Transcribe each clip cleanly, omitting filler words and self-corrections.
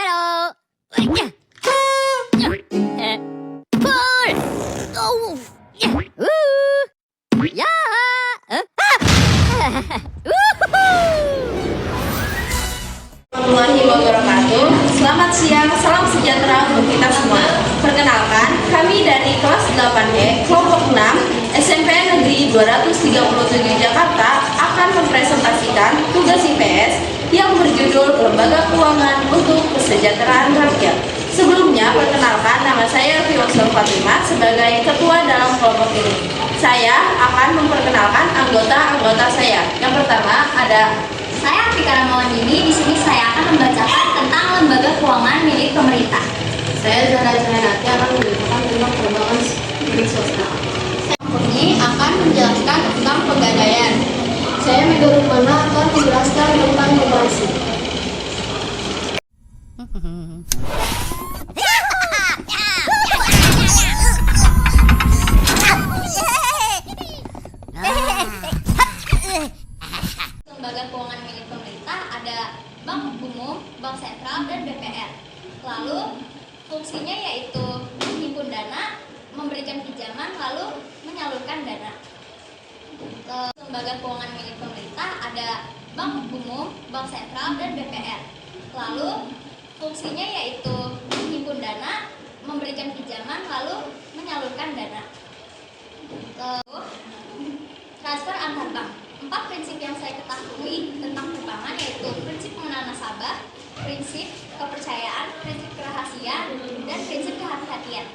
Halo. Pul. Oh. Ya. Warahmatullahi wabarakatuh. Selamat siang, salam sejahtera untuk kita semua. Perkenalkan, kami dari kelas 8E, kelompok 6, SMP Negeri 237 Jakarta akan mempresentasikan tugas IPS yang berjudul Lembaga Keuangan untuk Kesejahteraan Rakyat. Sebelumnya, perkenalkan, nama saya Fiwasol Fatimah sebagai ketua dalam kelompok ini. Saya akan memperkenalkan anggota-anggota saya. Yang pertama ada Saya Artika Ramawandini. Di sini saya akan membacakan tentang lembaga keuangan milik pemerintah. Saya Zahra Jahanati akan memberitakan tentang perbankan milik swasta. Saya ini akan menjelaskan tentang pegadaian. Saya Mega Rukmana akan menjelaskan tentang koperasi. Lembaga keuangan milik pemerintah ada Bank Umum, Bank Sentral, dan BPR. Lalu fungsinya yaitu menghimpun dana, memberikan pinjaman, lalu menyalurkan dana. Lembaga keuangan milik pemerintah ada Bank Umum, Bank Sentral, dan BPR. Lalu fungsinya yaitu menghimpun dana, memberikan pinjaman, lalu menyalurkan dana. Lalu transfer antar bank. 4 prinsip yang saya ketahui tentang perbankan yaitu prinsip pengenalan nasabah, prinsip kepercayaan, prinsip kerahasiaan, dan prinsip kehati-hatian.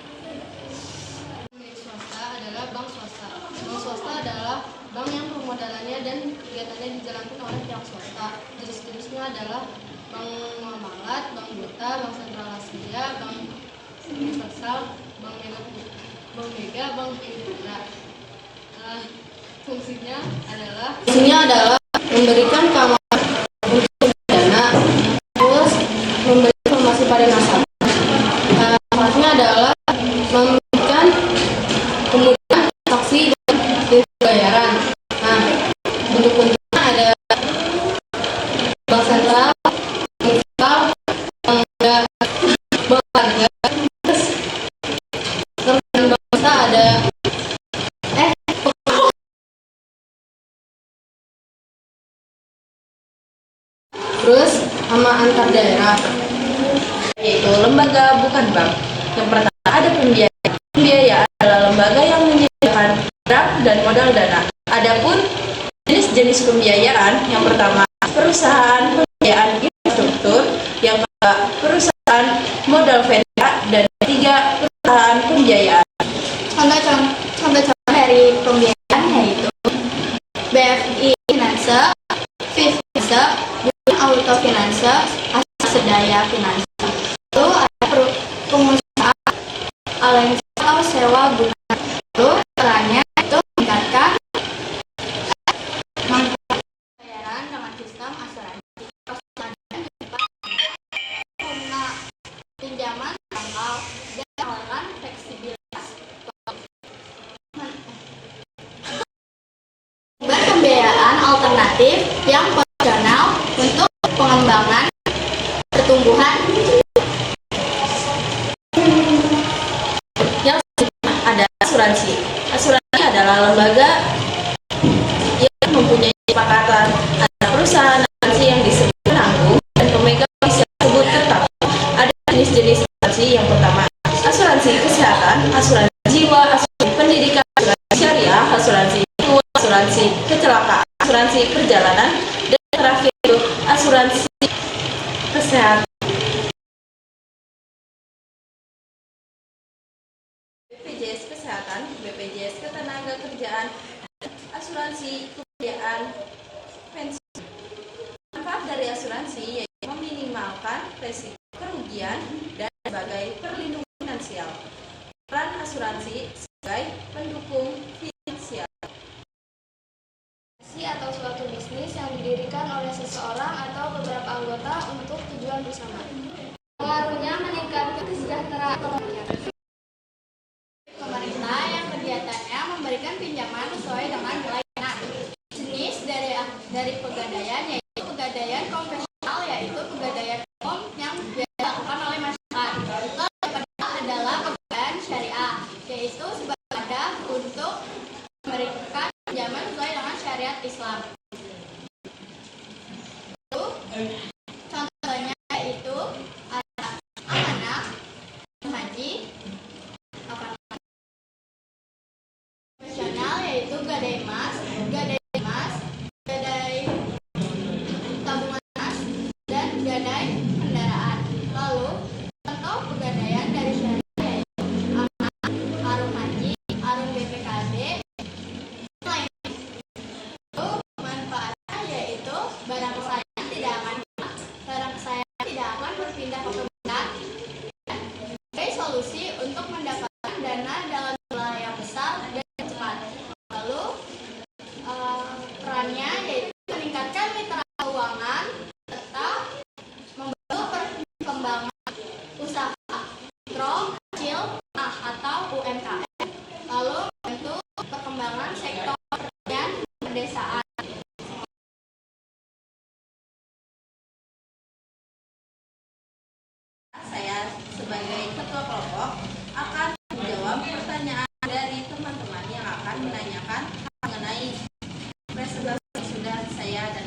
Milik swasta adalah bank swasta. Bank swasta adalah bank yang permodalannya dan kegiatannya dijalankan oleh pihak swasta. Jenis-jenisnya adalah bank muamalat, bank buta, bank sentral Asia, bank universal, bank mega, bank Indra. Fungsinya adalah memberikan keamanan untuk dana, terus memberi informasi pada nasabah. Manfaatnya adalah memberikan kemudahan transaksi dan pembayaran. Bentuk-bentuknya ada bank sentral, bank mega, bank harga, terus bank swasta ada terus sama antar daerah, yaitu lembaga bukan bank. Yang pertama ada pembiayaan. Pembiayaan adalah lembaga yang menyediakan barang dan modal dana. Adapun jenis-jenis pembiayaan, yang pertama perusahaan pembiayaan infrastruktur, yang kedua perusahaan modal venture, dan ketiga perusahaan pembiayaan. Contoh dari pembiayaan yaitu BFI Finance, FIF Finance, Auto Finance, Sedaya Finance. Lalu ada pengusaha alensi atau sewa guna. Lalu perannya itu meningkatkan manfaat pembayaran dengan sistem asuransi. Pinjaman tanggal dan menawarkan fleksibilitas. Pembiayaan alternatif yang konvensional untuk pengembangan pertumbuhan. Yang selanjutnya ada asuransi. Asuransi adalah lembaga yang mempunyai kesepakatan antara perusahaan asuransi yang disebut penanggung dan pemegang polis tersebut tetap. Ada jenis-jenis asuransi. Yang pertama asuransi kesehatan, asuransi jiwa, asuransi pendidikan, asuransi syariah, asuransi tua, asuransi kecelakaan, asuransi perjalanan, dan terakhir itu asuransi kesehatan. BPJS Kesehatan, BPJS Ketenagakerjaan, asuransi kebiayaan, pensiun. Manfaat dari asuransi yaitu meminimalkan risiko kerugian dan sebagai perlindungan finansial. Peran asuransi sebagai pendukung finansial. Atau suatu bisnis yang didirikan oleh seseorang atau beberapa anggota untuk tujuan bersama. Pengaruhnya meningkatkan kesejahteraan rakyat. Pemerintah yang kegiatannya memberikan pinjaman sesuai dengan nilai dana. Jenis dari pegadaian yaitu pegadaian konvensional, yaitu pegadaian umum yang biasa sebagai ketua kelompok akan menjawab pertanyaan dari teman-teman yang akan menanyakan mengenai presentasi yang sudah saya dan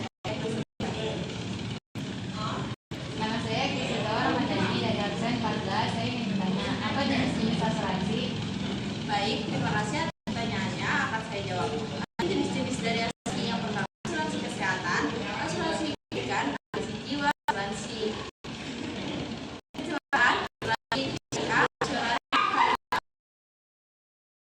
Nama saya Krisidor Ramadhani dari absen 14. Saya ingin bertanya, apa jenis jenis asuransi? baik, terima kasih atas pertanyaannya, akan saya jawab.